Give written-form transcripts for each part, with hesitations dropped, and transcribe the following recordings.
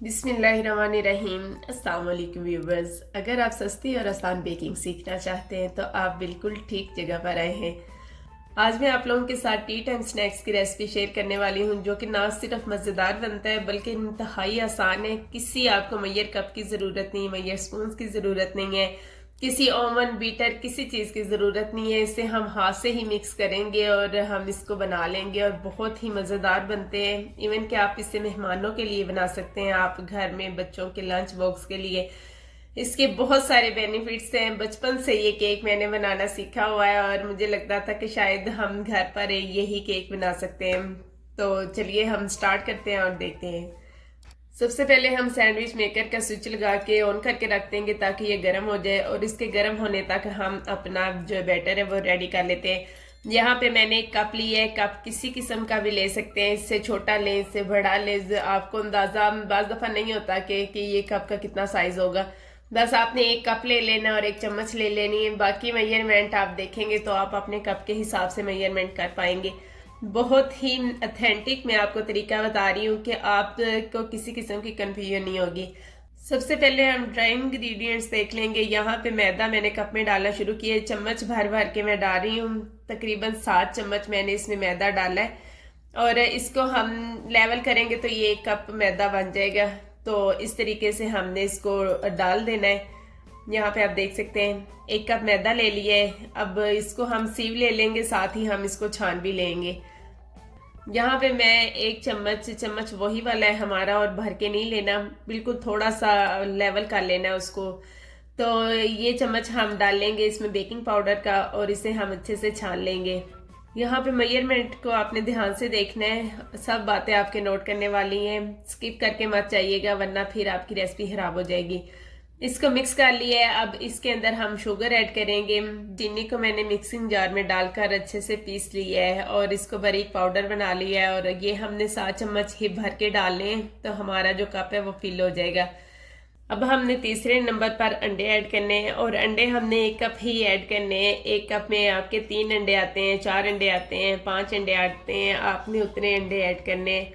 बिस्मिल्लाहिर्रहमानिर्रहीम। अस्सलाम वालेकुम व्यूवर्स। अगर आप सस्ती और आसान बेकिंग सीखना चाहते हैं तो आप बिल्कुल ठीक जगह पर आए हैं। आज मैं आप लोगों के साथ टी टाइम स्नैक्स की रेसिपी शेयर करने वाली हूं, जो कि ना सिर्फ मज़ेदार बनता है बल्कि इंतहाई आसान है। किसी आपको मैयर कप की ज़रूरत नहीं, मैयर स्पून की ज़रूरत नहीं है, किसी ओवन बीटर किसी चीज़ की ज़रूरत नहीं है। इसे हम हाथ से ही मिक्स करेंगे और हम इसको बना लेंगे और बहुत ही मज़ेदार बनते हैं। इवन कि आप इसे मेहमानों के लिए बना सकते हैं, आप घर में बच्चों के लंच बॉक्स के लिए। इसके बहुत सारे बेनिफिट्स हैं। बचपन से ये केक मैंने बनाना सीखा हुआ है और मुझे लगता था कि शायद हम घर पर यही केक बना सकते हैं। तो चलिए हम स्टार्ट करते हैं और देखते हैं। सबसे पहले हम सैंडविच मेकर का स्विच लगा के ऑन करके रख देंगे ताकि ये गर्म हो जाए, और इसके गर्म होने तक हम अपना जो बैटर है वो रेडी कर लेते हैं। यहाँ पे मैंने एक कप लिया है। कप किसी किस्म का भी ले सकते हैं, इससे छोटा लें, इससे बड़ा लें। आपको अंदाजा बाज दफा नहीं होता कि ये कप का कितना साइज होगा। बस आपने एक कप ले लेना और एक चम्मच ले लेनी है। बाकी मेजरमेंट आप देखेंगे तो आप अपने कप के हिसाब से मेजरमेंट कर पाएंगे। बहुत ही अथेंटिक मैं आपको तरीका बता रही हूँ कि आपको किसी किस्म की कंफ्यूजन नहीं होगी। सबसे पहले हम ड्राई इंग्रेडिएंट्स देख लेंगे। यहाँ पे मैदा मैंने कप में डालना शुरू किया है। चम्मच भर भर के मैं डाल रही हूँ। तकरीबन 7 चम्मच मैंने इसमें मैदा डाला है और इसको हम लेवल करेंगे तो ये 1 कप मैदा बन जाएगा। तो इस तरीके से हमने इसको डाल देना है। यहाँ पे आप देख सकते हैं 1 कप मैदा ले लिए। अब इसको हम सीव ले लेंगे, साथ ही हम इसको छान भी लेंगे। यहाँ पे मैं 1 चम्मच वही वाला है हमारा, और भर के नहीं लेना, बिल्कुल थोड़ा सा लेवल कर लेना है उसको। तो ये चम्मच हम डाल लेंगे इसमें बेकिंग पाउडर का और इसे हम अच्छे से छान लेंगे। यहाँ पे मेजरमेंट को आपने ध्यान से देखना है, सब बातें आपके नोट करने वाली हैं, स्किप करके मत जाइएगा वरना फिर आपकी रेसिपी खराब हो जाएगी। इसको मिक्स कर लिया है। अब इसके अंदर हम शुगर ऐड करेंगे। चीनी को मैंने मिक्सिंग जार में डालकर अच्छे से पीस लिया है और इसको बारीक पाउडर बना लिया है, और ये हमने 7 चम्मच ही भर के डालने हैं तो हमारा जो कप है वो फिल हो जाएगा। अब हमने तीसरे नंबर पर अंडे ऐड करने हैं, और अंडे हमने 1 कप ही ऐड करने हैं। 1 कप में आपके 3 अंडे आते हैं, 4 अंडे आते हैं, 5 अंडे आते हैं, आपने उतने अंडे ऐड करने हैं।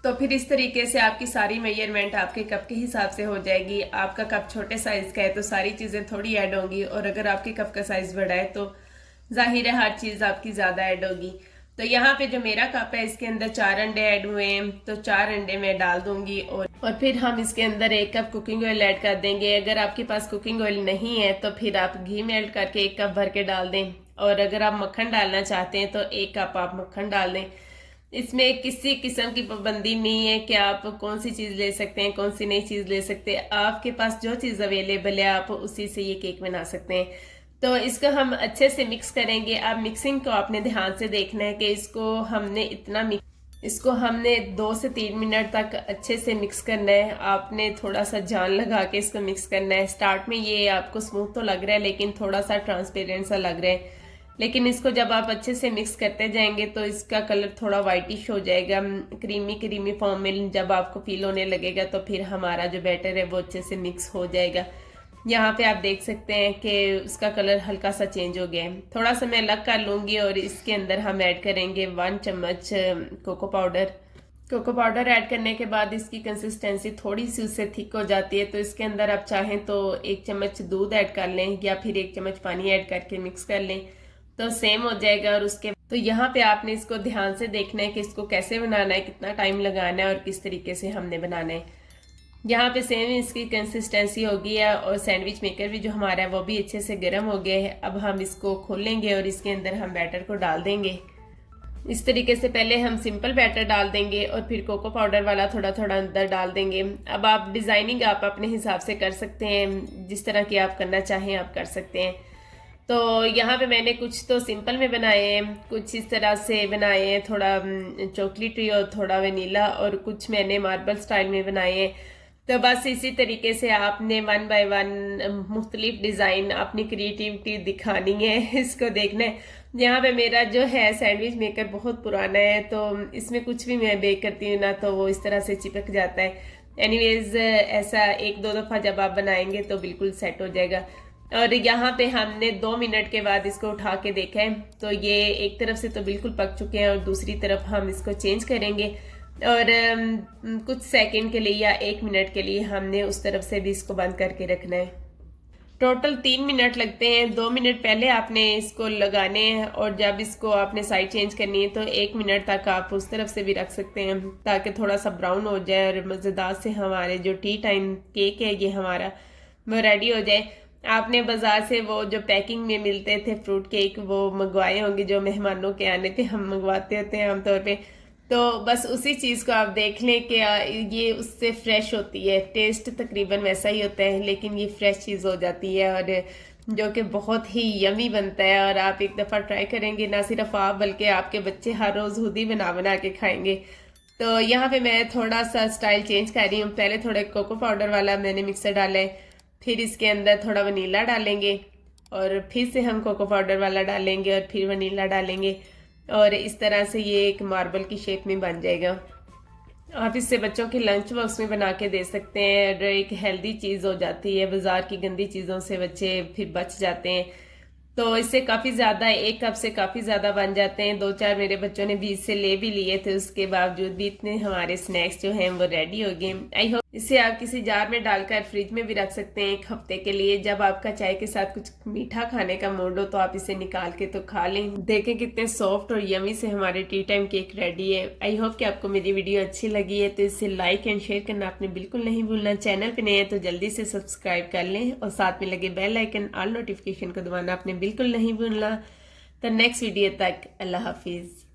तो फिर इस तरीके से आपकी सारी मेजरमेंट आपके कप के हिसाब से हो जाएगी। आपका कप छोटे साइज का है तो सारी चीज़ें थोड़ी ऐड होंगी, और अगर आपके कप का साइज बड़ा है तो जाहिर है हर चीज़ आपकी ज़्यादा ऐड होगी। तो यहाँ पे जो मेरा कप है इसके अंदर 4 अंडे ऐड हुए हैं, तो 4 अंडे मैं डाल दूंगी, और फिर हम इसके अंदर 1 कप कुकिंग ऑयल ऐड कर देंगे। अगर आपके पास कुकिंग ऑयल नहीं है तो फिर आप घी में ऐड करके 1 कप भर के डाल दें, और अगर आप मक्खन डालना चाहते हैं तो 1 कप आप मक्खन डाल दें। इसमें किसी किस्म की पाबंदी नहीं है कि आप कौन सी चीज़ ले सकते हैं, कौन सी नई चीज़ ले सकते हैं। आपके पास जो चीज़ अवेलेबल है आप उसी से ये केक बना सकते हैं। तो इसको हम अच्छे से मिक्स करेंगे। अब मिक्सिंग को आपने ध्यान से देखना है कि इसको हमने 2 से 3 मिनट तक अच्छे से मिक्स करना है। आपने थोड़ा सा जान लगा के इसको मिक्स करना है। स्टार्ट में ये आपको स्मूथ तो लग रहा है लेकिन थोड़ा सा ट्रांसपेरेंट सा लग रहा है, लेकिन इसको जब आप अच्छे से मिक्स करते जाएंगे तो इसका कलर थोड़ा वाइटिश हो जाएगा। क्रीमी फॉर्म में जब आपको फील होने लगेगा तो फिर हमारा जो बैटर है वो अच्छे से मिक्स हो जाएगा। यहाँ पे आप देख सकते हैं कि उसका कलर हल्का सा चेंज हो गया है। थोड़ा सा मैं अलग कर लूँगी और इसके अंदर हम ऐड करेंगे 1 चम्मच कोको पाउडर ऐड करने के बाद इसकी कंसिस्टेंसी थोड़ी सी उससे थिक हो जाती है। तो इसके अंदर आप चाहें तो 1 चम्मच दूध ऐड कर लें या फिर 1 चम्मच पानी ऐड करके मिक्स कर लें तो सेम हो जाएगा। और उसके तो यहाँ पे आपने इसको ध्यान से देखना है कि इसको कैसे बनाना है, कितना टाइम लगाना है और किस तरीके से हमने बनाना है। यहाँ पे सेम इसकी कंसिस्टेंसी हो गई है, और सैंडविच मेकर भी जो हमारा है वो भी अच्छे से गर्म हो गया है। अब हम इसको खोलेंगे और इसके अंदर हम बैटर को डाल देंगे। इस तरीके से पहले हम सिंपल बैटर डाल देंगे और फिर कोको पाउडर वाला थोड़ा थोड़ा अंदर डाल देंगे। अब आप डिज़ाइनिंग आप अपने हिसाब से कर सकते हैं, जिस तरह की आप करना चाहें आप कर सकते हैं। तो यहाँ पे मैंने कुछ तो सिंपल में बनाए हैं, कुछ इस तरह से बनाए हैं, थोड़ा चॉकलेटी और थोड़ा वनीला, और कुछ मैंने मार्बल स्टाइल में बनाए हैं। तो बस इसी तरीके से आपने 1 बाय 1 मुख्तलिफ डिज़ाइन अपनी क्रिएटिविटी दिखानी है, इसको देखना है। यहाँ पे मेरा जो है सैंडविच मेकर बहुत पुराना है, तो इसमें कुछ भी मैं बेक करती हूँ ना तो वो इस तरह से चिपक जाता है। एनीवेज ऐसा 1-2 दफ़ा जब आप बनाएंगे तो बिल्कुल सेट हो जाएगा। और यहाँ पे हमने 2 मिनट के बाद इसको उठा के देखा है तो ये एक तरफ से तो बिल्कुल पक चुके हैं और दूसरी तरफ हम इसको चेंज करेंगे। और कुछ सेकंड के लिए या 1 मिनट के लिए हमने उस तरफ से भी इसको बंद करके रखना है। टोटल 3 मिनट लगते हैं। 2 मिनट पहले आपने इसको लगाने हैं और जब इसको आपने साइड चेंज करनी है तो 1 मिनट तक आप उस तरफ से भी रख सकते हैं ताकि थोड़ा सा ब्राउन हो जाए और मज़ेदार से हमारे जो टी टाइम केक है ये हमारा वो रेडी हो जाए। आपने बाजार से वो जो पैकिंग में मिलते थे फ्रूट केक वो मंगवाए होंगे, जो मेहमानों के आने पे हम मंगवाते होते हैं आमतौर पे। तो बस उसी चीज़ को आप देख लें कि ये उससे फ्रेश होती है, टेस्ट तकरीबन वैसा ही होता है लेकिन ये फ्रेश चीज़ हो जाती है और जो कि बहुत ही यमी बनता है। और आप एक दफ़ा ट्राई करेंगे, ना सिर्फ आप बल्कि आपके बच्चे हर रोज़ खुद ही बना बना के खाएंगे। तो यहाँ पे मैं थोड़ा सा स्टाइल चेंज कर रही हूँ। पहले थोड़ा कोको पाउडर वाला मैंने मिक्सर डाला है, फिर इसके अंदर थोड़ा वनीला डालेंगे और फिर से हम कोको पाउडर वाला डालेंगे और फिर वनीला डालेंगे और इस तरह से ये एक मार्बल की शेप में बन जाएगा। आप इससे बच्चों के लंच बॉक्स में बना के दे सकते हैं और एक हेल्दी चीज़ हो जाती है। बाज़ार की गंदी चीज़ों से बच्चे फिर बच जाते हैं। तो इससे काफ़ी ज़्यादा, 1 कप से काफ़ी ज़्यादा बन जाते हैं। 2-4 मेरे बच्चों ने बीच से ले भी लिए थे, उसके बावजूद भी इतने हमारे स्नैक्स जो हैं वो रेडी हो गए। आई होप इसे आप किसी जार में डालकर फ्रिज में भी रख सकते हैं 1 हफ्ते के लिए। जब आपका चाय के साथ कुछ मीठा खाने का मूड हो तो आप इसे निकाल के तो खा लें। देखें कितने सॉफ्ट और यमी से हमारे टी टाइम केक रेडी है। आई होप कि आपको मेरी वीडियो अच्छी लगी है तो इसे लाइक एंड शेयर करना आपने बिल्कुल नहीं भूलना। चैनल पे नए हैं तो जल्दी से सब्सक्राइब कर लें और साथ में लगे बेल आइकन ऑल नोटिफिकेशन को दबाना आपने बिल्कुल नहीं भूलना। तो नेक्स्ट वीडियो तक अल्लाह हाफिज़।